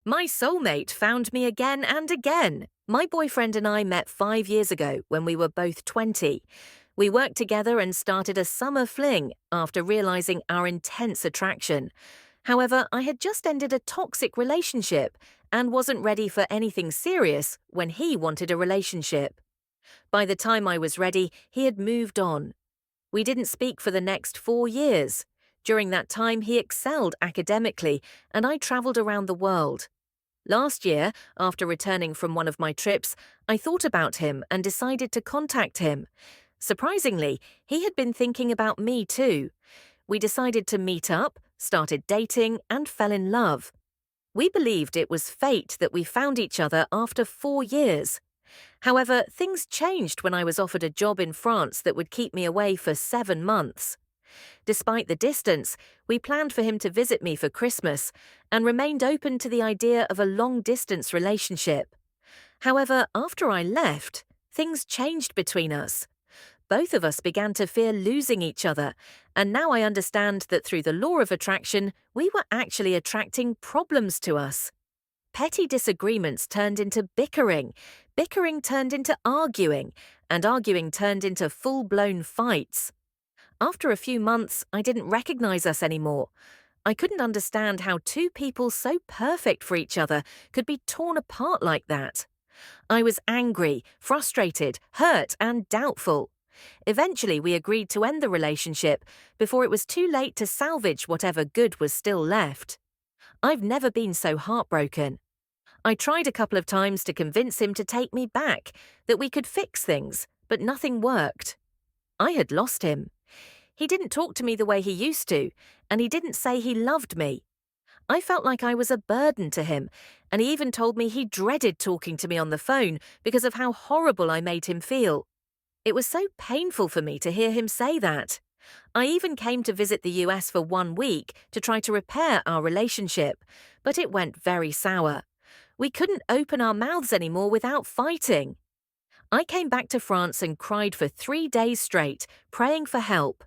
My soulmate found me again and again. My boyfriend and I met 5 years ago when we were both 20. We worked together and started a summer fling after realizing our intense attraction. However, I had just ended a toxic relationship and wasn't ready for anything serious when he wanted a relationship. By the time I was ready, he had moved on. We didn't speak for the next 4 years. During that time, he excelled academically, and I traveled around the world. Last year, after returning from one of my trips, I thought about him and decided to contact him. Surprisingly, he had been thinking about me too. We decided to meet up, started dating, and fell in love. We believed it was fate that we found each other after 4 years. However, things changed when I was offered a job in France that would keep me away for 7 months. Despite the distance, we planned for him to visit me for Christmas and remained open to the idea of a long-distance relationship. However, after I left, things changed between us. Both of us began to fear losing each other, and now I understand that through the law of attraction, we were actually attracting problems to us. Petty disagreements turned into bickering, bickering turned into arguing, and arguing turned into full-blown fights. After a few months, I didn't recognize us anymore. I couldn't understand how two people so perfect for each other could be torn apart like that. I was angry, frustrated, hurt, and doubtful. Eventually, we agreed to end the relationship before it was too late to salvage whatever good was still left. I've never been so heartbroken. I tried a couple of times to convince him to take me back, that we could fix things, but nothing worked. I had lost him. He didn't talk to me the way he used to, and he didn't say he loved me. I felt like I was a burden to him, and he even told me he dreaded talking to me on the phone because of how horrible I made him feel. It was so painful for me to hear him say that. I even came to visit the US for 1 week to try to repair our relationship, but it went very sour. We couldn't open our mouths anymore without fighting. I came back to France and cried for 3 days straight, praying for help.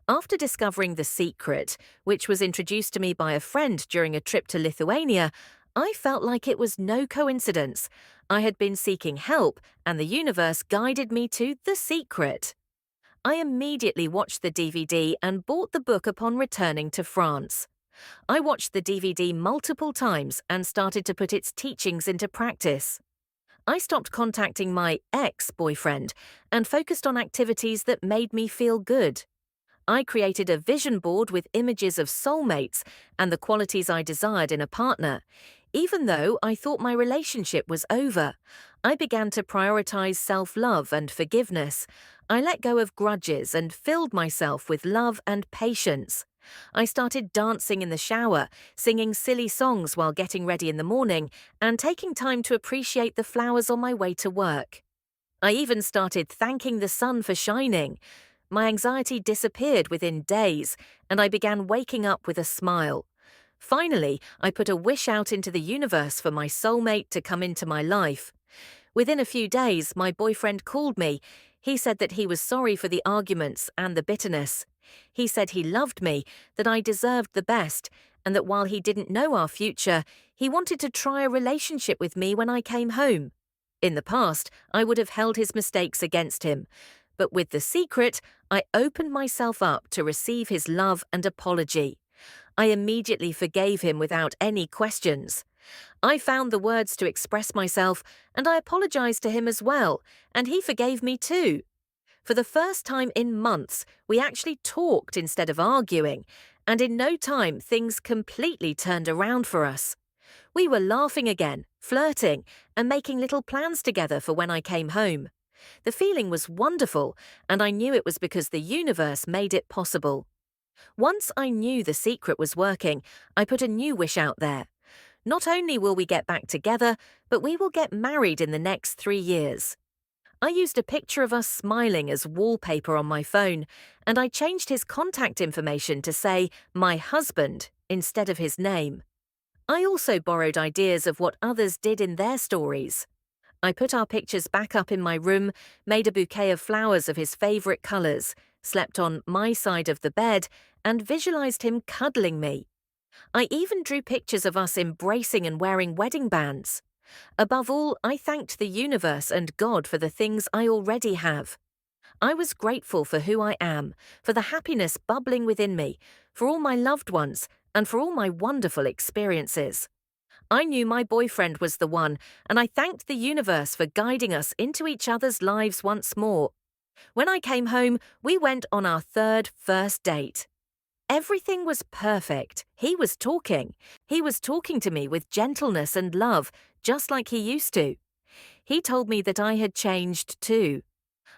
After discovering The Secret, which was introduced to me by a friend during a trip to Lithuania, I felt like it was no coincidence. I had been seeking help, and the universe guided me to The Secret. I immediately watched the DVD and bought the book upon returning to France. I watched the DVD multiple times and started to put its teachings into practice. I stopped contacting my ex-boyfriend and focused on activities that made me feel good. I created a vision board with images of soulmates and the qualities I desired in a partner. Even though I thought my relationship was over, I began to prioritize self-love and forgiveness. I let go of grudges and filled myself with love and patience. I started dancing in the shower, singing silly songs while getting ready in the morning, and taking time to appreciate the flowers on my way to work. I even started thanking the sun for shining. My anxiety disappeared within days, and I began waking up with a smile. Finally, I put a wish out into the universe for my soulmate to come into my life. Within a few days, my boyfriend called me. He said that he was sorry for the arguments and the bitterness. He said he loved me, that I deserved the best, and that while he didn't know our future, he wanted to try a relationship with me when I came home. In the past, I would have held his mistakes against him. But with The Secret, I opened myself up to receive his love and apology. I immediately forgave him without any questions. I found the words to express myself, and I apologized to him as well, and he forgave me too. For the first time in months, we actually talked instead of arguing, and in no time things completely turned around for us. We were laughing again, flirting, and making little plans together for when I came home. The feeling was wonderful, and I knew it was because the universe made it possible. Once I knew The Secret was working, I put a new wish out there. Not only will we get back together, but we will get married in the next 3 years. I used a picture of us smiling as wallpaper on my phone, and I changed his contact information to say "my husband" instead of his name. I also borrowed ideas of what others did in their stories. I put our pictures back up in my room, made a bouquet of flowers of his favorite colors, slept on my side of the bed, and visualized him cuddling me. I even drew pictures of us embracing and wearing wedding bands. Above all, I thanked the universe and God for the things I already have. I was grateful for who I am, for the happiness bubbling within me, for all my loved ones, and for all my wonderful experiences. I knew my boyfriend was the one, and I thanked the universe for guiding us into each other's lives once more. When I came home, we went on our third first date. Everything was perfect. He was talking. He was talking to me with gentleness and love, just like he used to. He told me that I had changed too.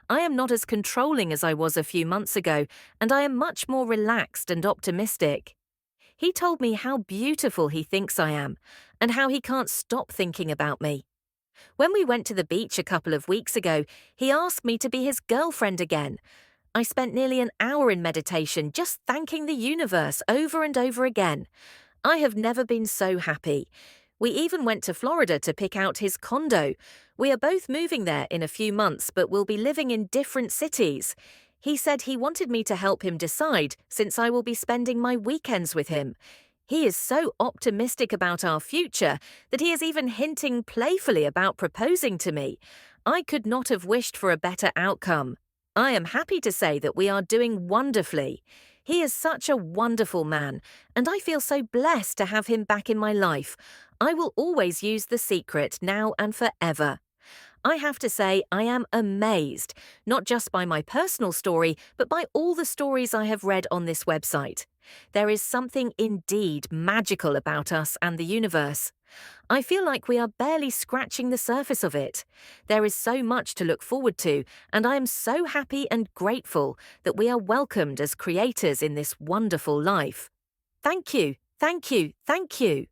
I am not as controlling as I was a few months ago, and I am much more relaxed and optimistic. He told me how beautiful he thinks I am, and how he can't stop thinking about me. When we went to the beach a couple of weeks ago, he asked me to be his girlfriend again. I spent nearly an hour in meditation just thanking the universe over and over again. I have never been so happy. We even went to Florida to pick out his condo. We are both moving there in a few months, but will be living in different cities. He said he wanted me to help him decide, since I will be spending my weekends with him. He is so optimistic about our future that he is even hinting playfully about proposing to me. I could not have wished for a better outcome. I am happy to say that we are doing wonderfully. He is such a wonderful man, and I feel so blessed to have him back in my life. I will always use The Secret now and forever. I have to say I am amazed, not just by my personal story, but by all the stories I have read on this website. There is something indeed magical about us and the universe. I feel like we are barely scratching the surface of it. There is so much to look forward to, and I am so happy and grateful that we are welcomed as creators in this wonderful life. Thank you, thank you, thank you.